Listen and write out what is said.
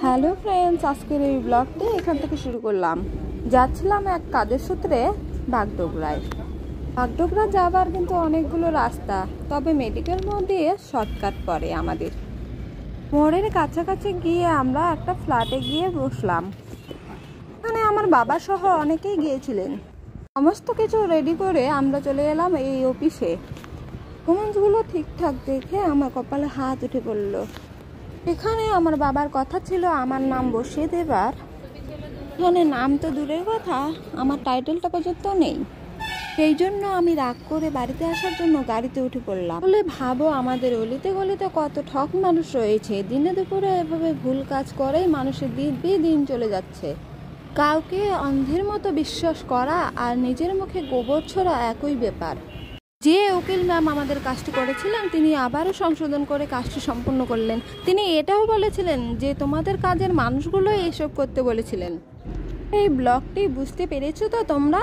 Hello friends, আজকের এই ব্লগটি এখান থেকে শুরু করলাম। যাচ্ছিলাম এক কাজের সূত্রে বাগডোগরায়। বাগডোগরা যাবার কিন্তু অনেকগুলো রাস্তা, তবে মেডিকেল মোড় দিয়ে শর্টকাট পড়ে আমাদের। মোড়ের কাছাকাছি গিয়ে আমরা একটা ফ্ল্যাটে গিয়ে বসলাম। মানে আমার বাবা সহ অনেকেই গিয়েছিলেন। সমস্ত কিছু রেডি করে আমরা চলে এলাম এই অফিসে। ডকুমেন্টসগুলো ঠিকঠাক দেখে আমার কপালে হাত উঠে পড়লো। এখানে আমার বাবার কথা ছিল আমার নাম বসিয়ে দেবার। এখানে নাম তো দূরের কথা, আমার টাইটেলটা পর্যন্ত নেই। সেই জন্য আমি রাগ করে বাড়িতে আসার জন্য গাড়িতে উঠে পড়লাম। বলে ভাবো, আমাদের অলিতে গলিতে কত ঠক মানুষ রয়েছে। দিনে দুপুরে এভাবে ভুল কাজ করেই মানুষের দিন চলে যাচ্ছে। কাউকে অন্ধের মতো বিশ্বাস করা আর নিজের মুখে গোবর ছোড়া একই ব্যাপার। যে উকিল ম্যাম আমাদের কাজটি করেছিলেন, তিনি আবারও সংশোধন করে কাজটি সম্পূর্ণ করলেন। তিনি এটাও বলেছিলেন যে তোমাদের কাজের মানুষগুলোই এসব করতে বলেছিলেন। এই ব্লগটি বুঝতে পেরেছো তো তোমরা?